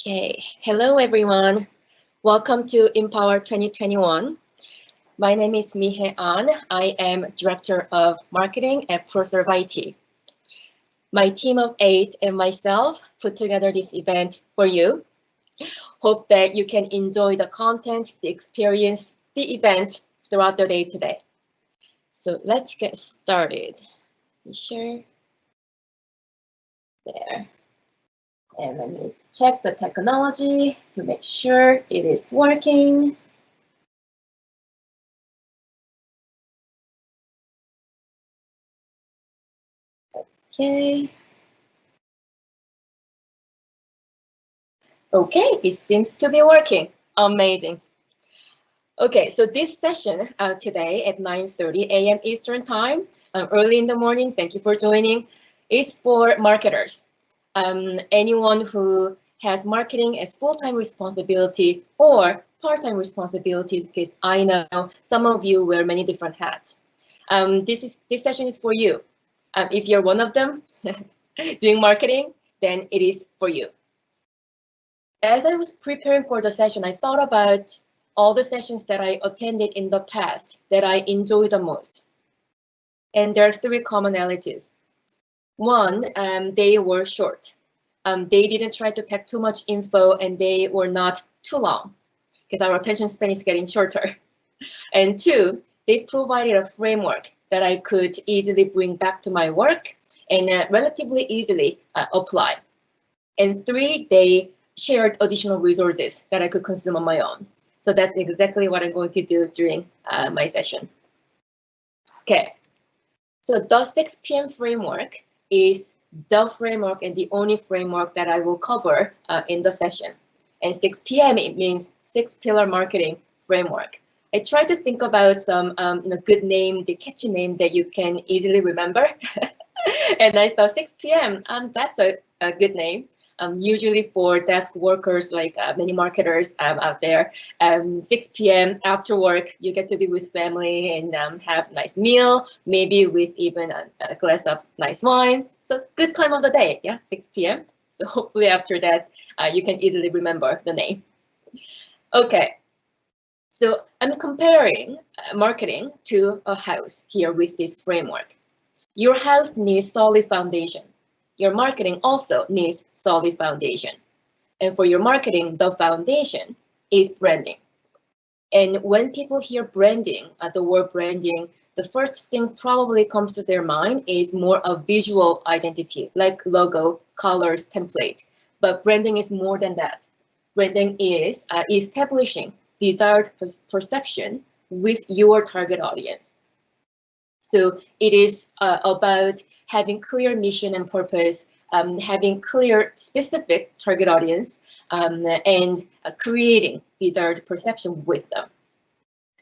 Okay, hello everyone. Welcome to Empower 2021. My name is Mihe An. I am Director of Marketing at ProServeIT. My team of 8 and myself put together this event for you. Hope that you can enjoy the content, the experience, the event throughout the day today. So let's get started. You sure? There. And let me check the technology to make sure it is working. Okay. Okay, it seems to be working. Amazing. Okay, so this session today at 9:30 a.m. Eastern Time, early in the morning, thank you for joining, is for marketers. Anyone who has marketing as full-time responsibility or part-time responsibilities, because I know some of you wear many different hats. This session is for you. If you're one of them doing marketing, then it is for you. As I was preparing for the session, I thought about all the sessions that I attended in the past that I enjoyed the most. And there are 3 commonalities. One, they were short. They didn't try to pack too much info and they were not too long because our attention span is getting shorter. And 2, they provided a framework that I could easily bring back to my work and relatively easily apply. And 3, they shared additional resources that I could consume on my own. So that's exactly what I'm going to do during my session. Okay, so the 6 p.m. framework is the framework and the only framework that I will cover in the session. And 6 p.m. it means 6 pillar marketing framework. I try to think about some good name, the catchy name that you can easily remember. And I thought 6 p.m. That's a good name. Usually for desk workers, like many marketers out there, 6 p.m. after work, you get to be with family and have a nice meal, maybe with even a glass of nice wine. So good time of the day, yeah, 6 p.m. So hopefully after that, you can easily remember the name. Okay, so I'm comparing marketing to a house here with this framework. Your house needs solid foundation. Your marketing also needs solid foundation. And for your marketing, the foundation is branding. And when people hear branding, the word branding, the first thing probably comes to their mind is more a visual identity, like logo, colors, template. But branding is more than that. Branding is establishing desired perception with your target audience. So it is about having clear mission and purpose, having clear specific target audience, and creating desired perception with them.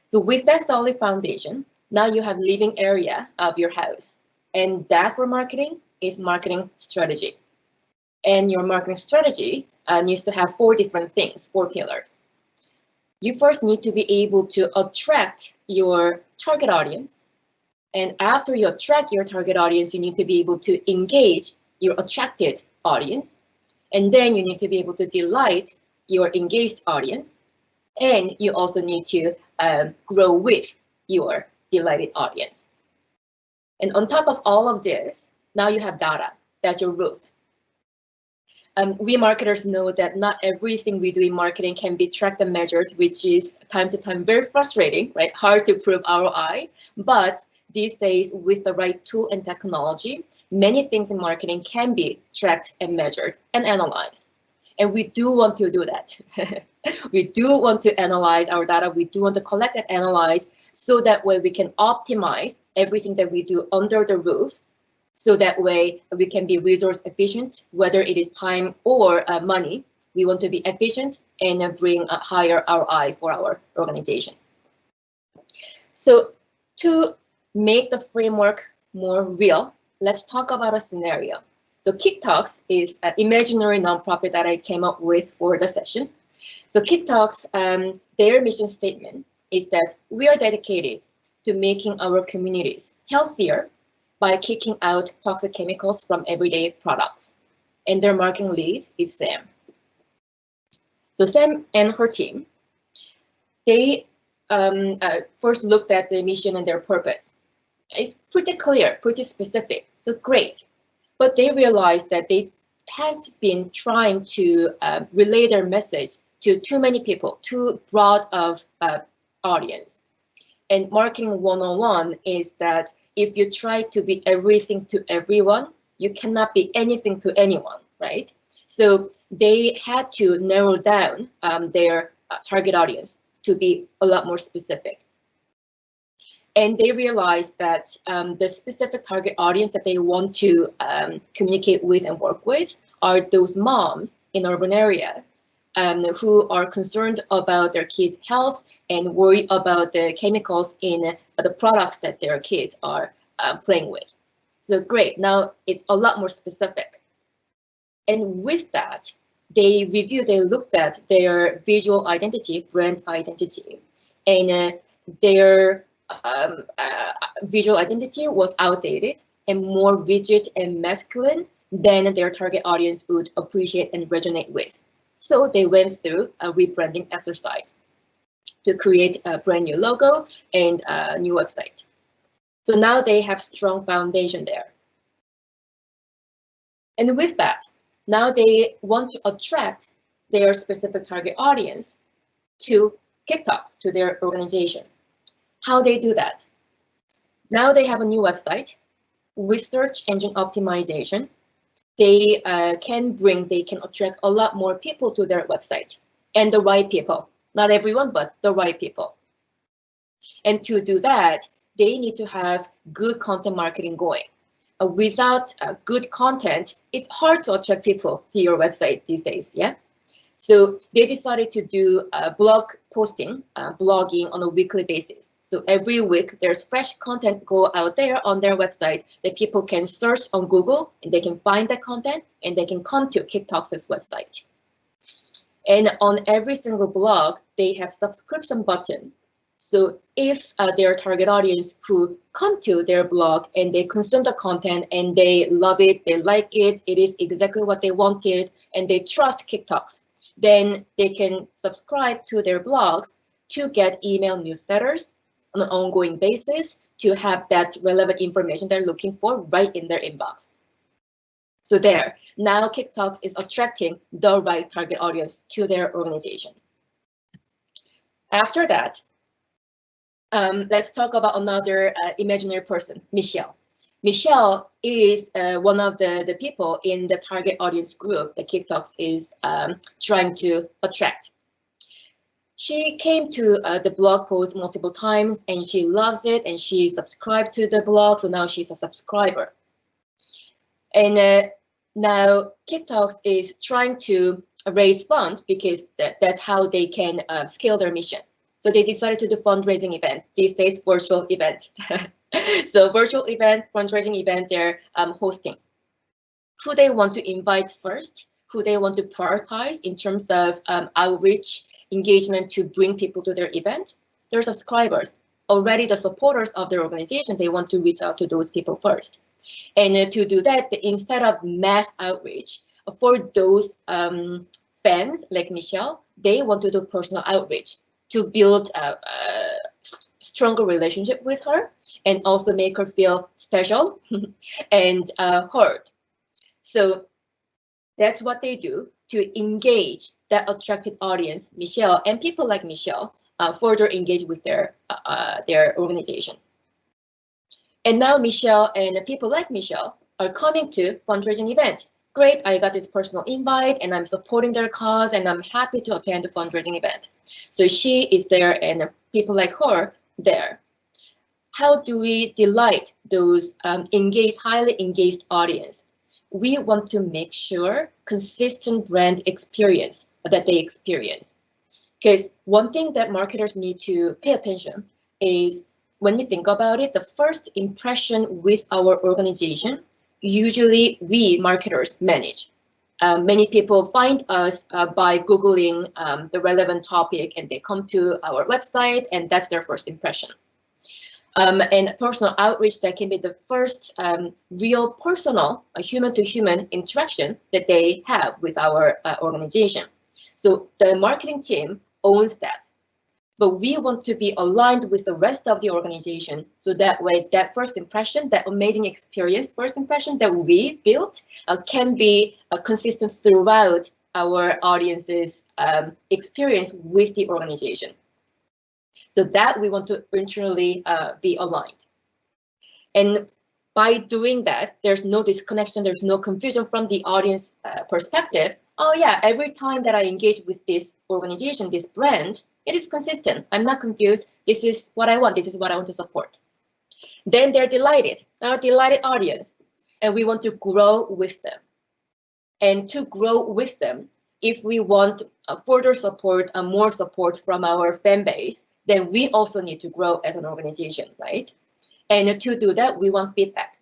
So with that solid foundation, now you have living area of your house. And that for marketing is marketing strategy. And your marketing strategy needs to have 4 different things, 4 pillars. You first need to be able to attract your target audience. And after you attract your target audience, you need to be able to engage your attracted audience. And then you need to be able to delight your engaged audience. And you also need to grow with your delighted audience. And on top of all of this, now you have data. That's your roof. We marketers know that not everything we do in marketing can be tracked and measured, which is time to time very frustrating, right? Hard to prove ROI. But these days, with the right tool and technology, many things in marketing can be tracked and measured and analyzed. And we do want to do that. We do want to analyze our data. We do want to collect and analyze so that way we can optimize everything that we do under the roof. So that way we can be resource efficient, whether it is time or money. We want to be efficient and bring a higher ROI for our organization. So to make the framework more real, let's talk about a scenario. So Kick Talks is an imaginary nonprofit that I came up with for the session. So Kick Talks, their mission statement is that we are dedicated to making our communities healthier by kicking out toxic chemicals from everyday products. And their marketing lead is Sam. So Sam and her team, they first looked at the mission and their purpose. It's pretty clear, pretty specific, so great. But they realized that they had been trying to relay their message to too many people, too broad of audience. And marketing 101 is that if you try to be everything to everyone, you cannot be anything to anyone, right? So they had to narrow down their target audience to be a lot more specific. And they realized that the specific target audience that they want to communicate with and work with are those moms in urban areas who are concerned about their kids' health and worry about the chemicals in the products that their kids are playing with. So great, now it's a lot more specific. And with that, they looked at their visual identity, brand identity, and their visual identity was outdated and more rigid and masculine than their target audience would appreciate and resonate with. So they went through a rebranding exercise to create a brand new logo and a new website. So now they have strong foundation there. And with that, now they want to attract their specific target audience to TikTok, to their organization. How they do that? Now they have a new website with search engine optimization. They can attract a lot more people to their website, and the right people. Not everyone, but the right people. And to do that, they need to have good content marketing going. Without good content, it's hard to attract people to your website these days, yeah? So they decided to do blog posting, blogging on a weekly basis. So every week there's fresh content go out there on their website that people can search on Google and they can find that content and they can come to TikTok's website. And on every single blog, they have subscription button. So if their target audience who come to their blog and they consume the content and they love it, they like it, it is exactly what they wanted, and they trust TikToks, then they can subscribe to their blogs to get email newsletters on an ongoing basis to have that relevant information they're looking for right in their inbox. So there, now TikToks is attracting the right target audience to their organization. After that, let's talk about another imaginary person, Michelle. Michelle is one of the people in the target audience group that TikToks is trying to attract. She came to the blog post multiple times and she loves it and she subscribed to the blog, so now she's a subscriber. And now TikToks is trying to raise funds because that's how they can scale their mission. So they decided to do fundraising event, these days virtual event. So virtual event, fundraising event they're hosting. Who they want to invite first, who they want to prioritize in terms of outreach, engagement to bring people to their event, their subscribers. Already the supporters of their organization, they want to reach out to those people first. And to do that, instead of mass outreach, for those fans like Michelle, they want to do personal outreach to build a stronger relationship with her and also make her feel special and heard. So that's what they do to engage that attracted audience, Michelle, and people like Michelle further engage with their organization. And now Michelle and people like Michelle are coming to fundraising event. Great, I got this personal invite and I'm supporting their cause and I'm happy to attend the fundraising event. So she is there and people like her there. How do we delight those highly engaged audience? We want to make sure consistent brand experience that they experience. Because one thing that marketers need to pay attention is when we think about it, the first impression with our organization, usually we marketers manage. Many people find us by Googling the relevant topic and they come to our website and that's their first impression. And personal outreach, that can be the first real personal human-to-human interaction that they have with our organization. So the marketing team owns that. But we want to be aligned with the rest of the organization. So that way, that first impression, that amazing experience, first impression that we built can be consistent throughout our audience's experience with the organization. So that we want to internally be aligned. And by doing that, there's no disconnection, there's no confusion from the audience perspective. Oh yeah, every time that I engage with this organization, this brand, it is consistent. I'm not confused. This is what I want. This is what I want to support. Then they're delighted, our delighted audience, and we want to grow with them. And to grow with them, if we want further support and more support from our fan base, then we also need to grow as an organization, right? And to do that, we want feedback.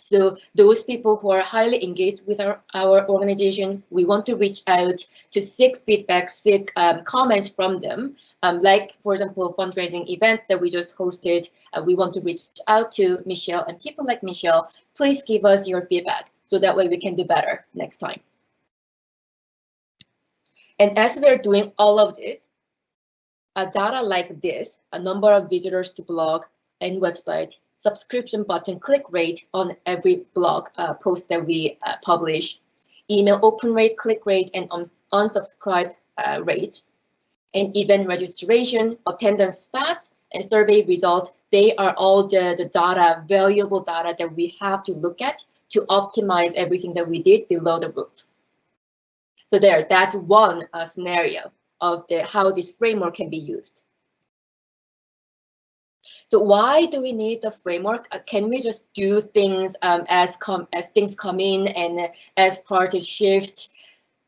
So those people who are highly engaged with our organization, we want to reach out to seek feedback, seek comments from them. Like, for example, fundraising event that we just hosted, we want to reach out to Michelle and people like Michelle, please give us your feedback so that way we can do better next time. And as we're doing all of this, data like this, a number of visitors to blog and website, subscription button click rate on every blog post that we publish, email open rate, click rate, and unsubscribe rate, and event registration, attendance stats, and survey results. They are all the data, valuable data that we have to look at to optimize everything that we did below the roof. So that's one scenario of how this framework can be used. So why do we need the framework? Can we just do things as things come in and as priorities shift?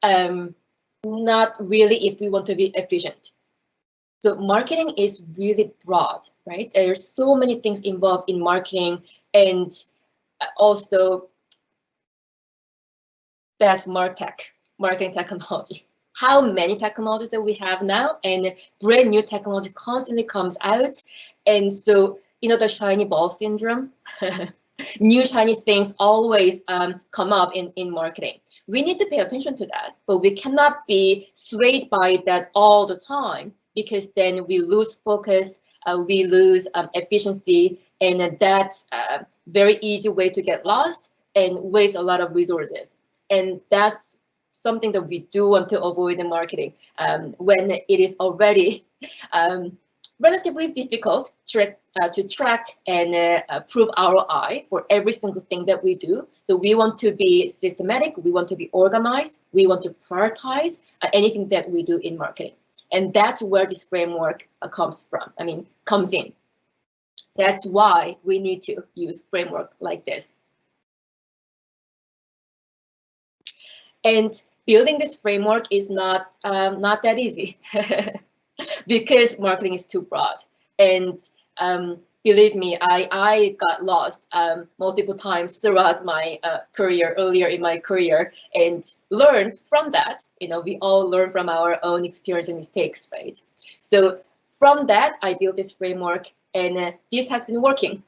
Not really if we want to be efficient. So marketing is really broad, right? There's so many things involved in marketing, and also that's marketing technology. How many technologies that we have now, and brand new technology constantly comes out. And so, the shiny ball syndrome, new shiny things always come up in marketing. We need to pay attention to that, but we cannot be swayed by that all the time, because then we lose focus, we lose efficiency, and that's a very easy way to get lost and waste a lot of resources. And that's something that we do want to avoid in marketing when it is already relatively difficult to track and prove ROI for every single thing that we do. So we want to be systematic, we want to be organized, we want to prioritize anything that we do in marketing. And that's where this framework comes in. That's why we need to use framework like this. And building this framework is not that easy because marketing is too broad. And believe me, I got lost multiple times throughout my career, earlier in my career, and learned from that. We all learn from our own experience and mistakes, right? So from that, I built this framework, and this has been working.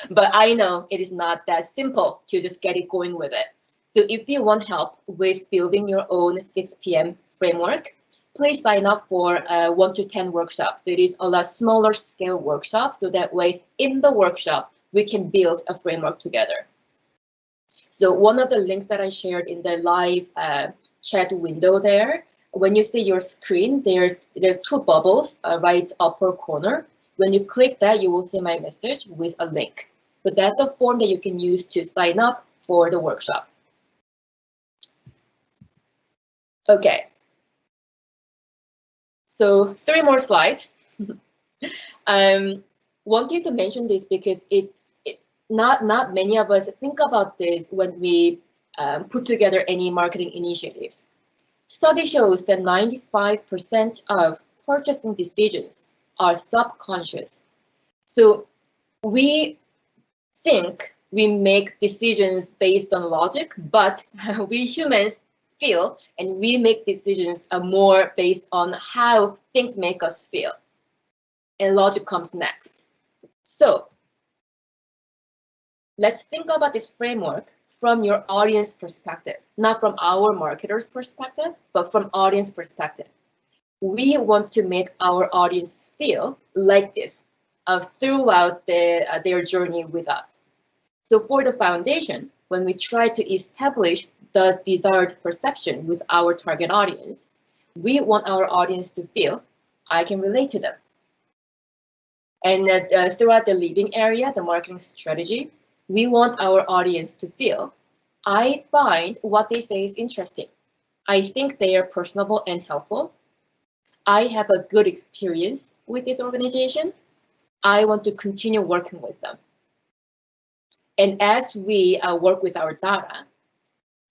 But I know it is not that simple to just get it going with it. So if you want help with building your own 6 p.m. framework, please sign up for a 1 to 10 workshop. So it is a lot smaller scale workshop. So that way in the workshop, we can build a framework together. So one of the links that I shared in the live chat window there, when you see your screen, there are 2 bubbles right upper corner. When you click that, you will see my message with a link. So that's a form that you can use to sign up for the workshop. Okay. So 3 more slides. Wanted to mention this because it's not many of us think about this when we put together any marketing initiatives. Study shows that 95% of purchasing decisions are subconscious. So we think we make decisions based on logic, but we humans feel, and we make decisions more based on how things make us feel, and logic comes next. So let's think about this framework from your audience perspective, not from our marketer's perspective, but from audience perspective. We want to make our audience feel like this throughout their journey with us. So for the foundation, when we try to establish the desired perception with our target audience, we want our audience to feel, I can relate to them. And throughout the living area, the marketing strategy, we want our audience to feel, I find what they say is interesting. I think they are personable and helpful. I have a good experience with this organization. I want to continue working with them. And as we work with our data,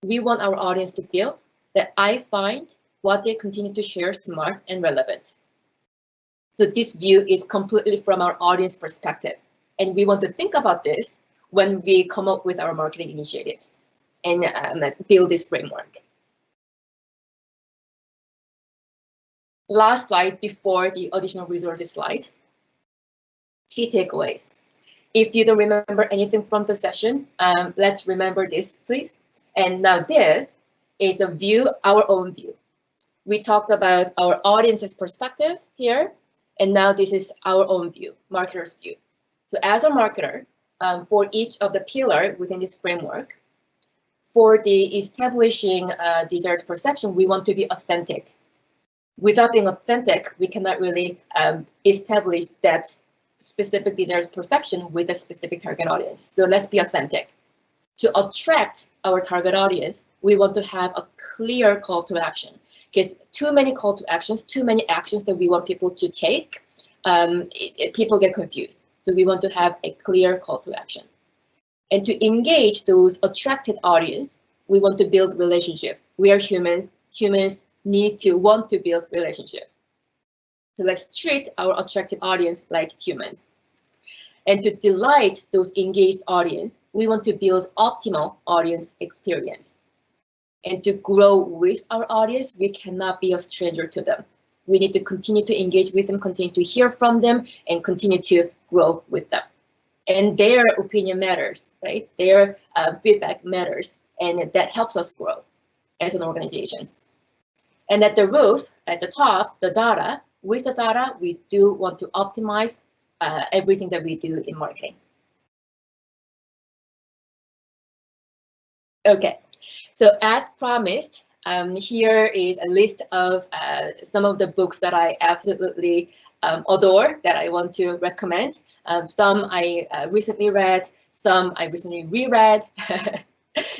we want our audience to feel that I find what they continue to share smart and relevant. So this view is completely from our audience perspective. And we want to think about this when we come up with our marketing initiatives and build this framework. Last slide before the additional resources slide. Key takeaways. If you don't remember anything from the session, let's remember this, please. And now this is a view, our own view. We talked about our audience's perspective here, and now this is our own view, marketer's view. So as a marketer, for each of the pillars within this framework, for the establishing desired perception, we want to be authentic. Without being authentic, we cannot really establish that specific desired perception with a specific target audience. So let's be authentic. To attract our target audience, we want to have a clear call to action, because too many call to actions, too many actions that we want people to take, people get confused. So we want to have a clear call to action. And to engage those attracted audience, we want to build relationships. We are humans. Humans need to want to build relationships. So let's treat our attracted audience like humans. And to delight those engaged audience, we want to build optimal audience experience. And to grow with our audience, we cannot be a stranger to them. We need to continue to engage with them, continue to hear from them, and continue to grow with them. And their opinion matters, right? Their feedback matters, and that helps us grow as an organization. And at the roof, at the top, the data. With the data, we do want to optimize everything that we do in marketing. Okay, so as promised, here is a list of some of the books that I absolutely adore, that I want to recommend. Some I recently read, some I recently reread,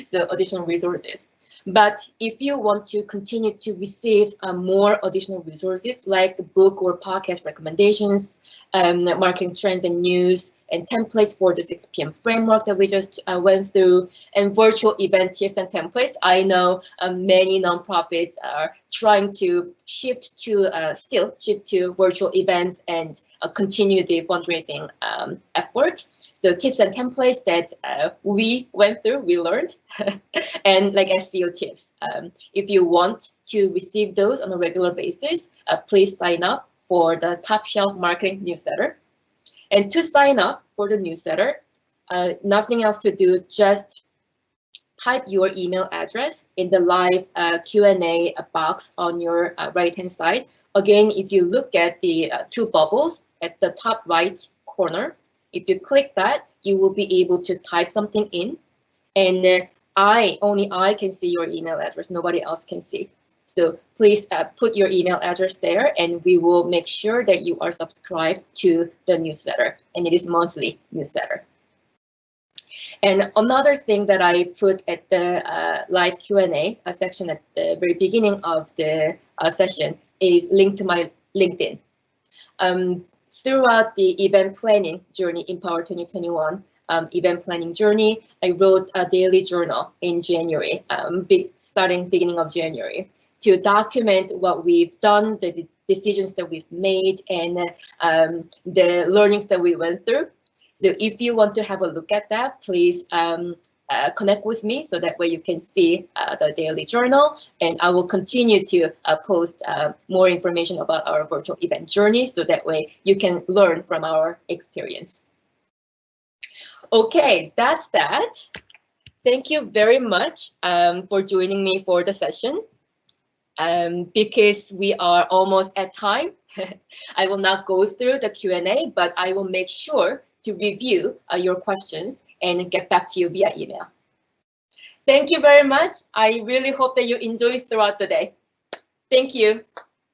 so additional resources. But if you want to continue to receive more additional resources like book or podcast recommendations, marketing trends and news, and templates for the 6 p.m. framework that we just went through, and virtual event tips and templates. I know many nonprofits are trying to shift to virtual events and continue the fundraising effort. So tips and templates that we went through, we learned, and like SEO tips. If you want to receive those on a regular basis, please sign up for the Top Shelf Marketing newsletter. And to sign up for the newsletter, nothing else to do, just type your email address in the live Q&A box on your right-hand side. Again, if you look at the 2 bubbles at the top right corner, if you click that, you will be able to type something in, and only I can see your email address, nobody else can see. So please put your email address there, and we will make sure that you are subscribed to the newsletter, and it is monthly newsletter. And another thing that I put at the live Q&A section at the very beginning of the session is link to my LinkedIn. Throughout the event planning journey, Empower 2021 event planning journey, I wrote a daily journal in January, starting beginning of January, to document what we've done, the decisions that we've made, and the learnings that we went through. So if you want to have a look at that, please connect with me, so that way you can see the daily journal, and I will continue to post more information about our virtual event journey, so that way you can learn from our experience. Okay, that's that. Thank you very much for joining me for the session. Because we are almost at time, I will not go through the Q&A, but I will make sure to review your questions and get back to you via email. Thank you very much. I really hope that you enjoy throughout the day. Thank you.